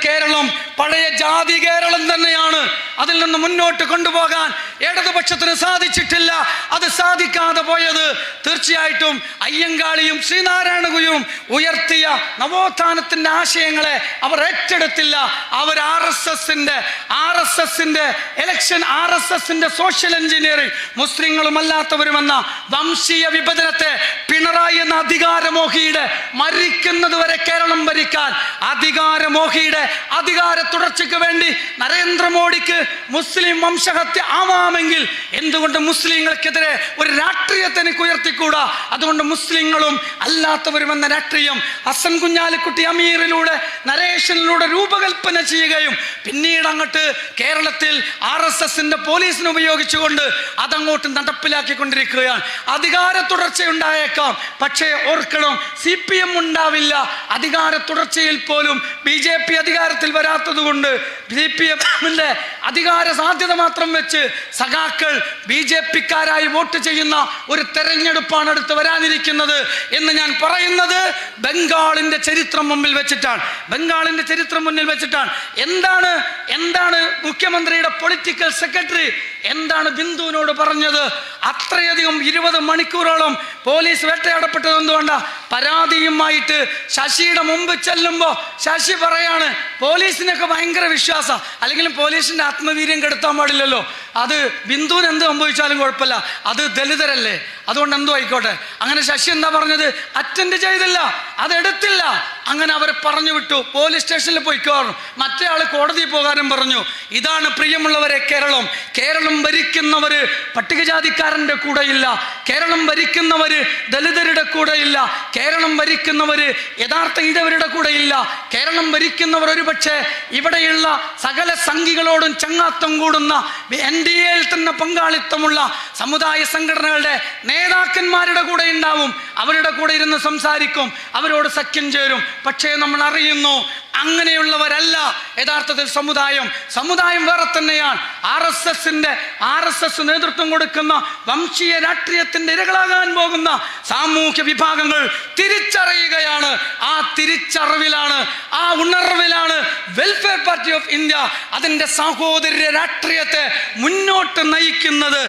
കേരളം പഴയ ജാതി കേരളം തന്നെയാണ്. അതിൽ നിന്ന് മുന്നോട്ട് കൊണ്ടുപോകാൻ ഇടതുപക്ഷത്തിന് സാധിച്ചിട്ടില്ല. അത് സാധിക്കാതെ പോയത് തീർച്ചയായിട്ടും അയ്യങ്കാളിയും ശ്രീനാരായണ ഗുരുവും ഉയർത്തിയ നവോത്ഥാനത്തിന്റെ ആശയങ്ങളെ അവർ ഏറ്റെടുത്തില്ല. അവർ RSSന്റെ ഇലക്ഷൻ, RSSന്റെ സോഷ്യൽ എഞ്ചിനീയറിംഗ്, മുസ്ലിങ്ങളും അല്ലാത്തവരുമെന്ന വംശീയ വിഭജനത്തെ പിണറായി എന്ന അധികാരമോഹിയുടെ മരിക്കുന്നത് വരെ കേരളം ഭരിക്കാൻ അധികാരമോഹിയുടെ അധികാര തുടർച്ചയ്ക്ക് വേണ്ടി നരേന്ദ്രമോദിക്ക് മുസ്ലിം വംശഹത്യ ആവാമെങ്കിൽ എന്തുകൊണ്ട് മുസ്ലിങ്ങൾക്കെതിരെ ഒരു രാഷ്ട്രീയത്തെ എനിക്ക് ഉയർത്തിക്കൂടാ? അതുകൊണ്ട് മുസ്ലിങ്ങളും അല്ലാത്തവരും എന്ന രാഷ്ട്രീയം ഹസൻ കുഞ്ഞാലിക്കുട്ടി അമീറിലൂടെ, നരേഷനിലൂടെ രൂപകൽപ്പന ചെയ്യുകയും പിന്നീട് അങ്ങോട്ട് കേരളത്തിൽ RSSന്റെ പോലീസിനെ ഉപയോഗിച്ചുകൊണ്ട് അതങ്ങോട്ട് നടപ്പിലാക്കിക്കൊണ്ടിരിക്കുകയാണ്. അധികാര തുടർച്ചയുണ്ടായേക്കാം, പക്ഷേ ഓർക്കണം, CPM ഉണ്ടാവില്ല. അധികാര തുടർച്ചയിൽ പോലും BJP അധികാരത്തിൽ വരാത്തത് കൊണ്ട് CPMന്റെ അധികാര സാധ്യത മാത്രം വെച്ച് സഖാക്കൾ BJPക്കാരായി വോട്ട് ചെയ്യുന്ന ഒരു തെരഞ്ഞെടുപ്പാണ് അടുത്ത് വരാനിരിക്കുന്നത് എന്ന് ഞാൻ പറയുന്നത് ബംഗാളിന്റെ ചരിത്രം മുമ്പിൽ വെച്ചിട്ടാണ്. ബംഗാളിന്റെ ചരിത്രം മുന്നിൽ വെച്ചിട്ടാണ്. എന്താണ് മുഖ്യമന്ത്രിയുടെ പൊളിറ്റിക്കൽ സെക്രട്ടറി എന്താണ് ബിന്ദുവിനോട് പറഞ്ഞത്? അത്രയധികം 20 മണിക്കൂറോളം പോലീസ് വേട്ടയാടപ്പെട്ടത് എന്തുകൊണ്ടാ? പരാതിയുമായിട്ട് ശശിയുടെ മുമ്പ് ചെല്ലുമ്പോൾ ശശി പറയാണ് പോലീസിനൊക്കെ ഭയങ്കര വിശ്വാസം, അല്ലെങ്കിലും പോലീസിന്റെ ആത്മവീര്യം കെടുത്താൻ പാടില്ലല്ലോ. അത് ബിന്ദുവിന് എന്ത് സംഭവിച്ചാലും കുഴപ്പമില്ല, അത് ദലിതരല്ലേ, അതുകൊണ്ട് എന്തോ ആയിക്കോട്ടെ. അങ്ങനെ ശശി എന്താ പറഞ്ഞത്? അറ്റൻഡ് ചെയ്തില്ല, അതെടുത്തില്ല. അങ്ങനെ അവരെ പറഞ്ഞു വിട്ടു, പോലീസ് സ്റ്റേഷനിൽ പോയിക്കോറും. മറ്റേ ആള് കോടതിയിൽ പോകാനും പറഞ്ഞു. ഇതാണ് പ്രിയമുള്ളവരെ കേരളം ഭരിക്കുന്നവര് പട്ടികജാതിക്കാരന്റെ കൂടെയില്ല, കേരളം ഭരിക്കുന്നവര് ദലിതരുടെ കൂടെയില്ല, കേരളം ഭരിക്കുന്നവര് യഥാർത്ഥ ഇടവരുടെ കൂടെയില്ല, കേരളം ഭരിക്കുന്നവർ ഒരുപക്ഷെ ഇവിടെയുള്ള സകല സംഘികളോടും ചങ്ങാത്തം കൂടുന്ന NDAയിൽ തന്നെ പങ്കാളിത്തമുള്ള സമുദായ സംഘടനകളുടെ നേതാക്കന്മാരുടെ കൂടെ ഉണ്ടാവും. അവരുടെ കൂടെ ഇരുന്ന് സംസാരിക്കും, അവരോട് സഖ്യം ചേരും. പക്ഷേ നമ്മൾ അറിയുന്നു അങ്ങനെയുള്ളവരല്ല യഥാർത്ഥത്തിൽ സമുദായം വേറെ തന്നെയാണ്. RSS നേതൃത്വം കൊടുക്കുന്ന വംശീയ രാഷ്ട്രീയത്തിന്റെ ഇരകളാകാൻ പോകുന്ന സാമൂഹ്യ വിഭാഗങ്ങൾ തിരിച്ചറിയുകയാണ്. ആ തിരിച്ചറിവിലാണ്, ആ ഉണർവിലാണ് വെൽഫെയർ പാർട്ടി ഓഫ് ഇന്ത്യ അതിന്റെ സഹോദര രാഷ്ട്രീയത്തെ മുന്നോട്ട് നയിക്കുന്നത്.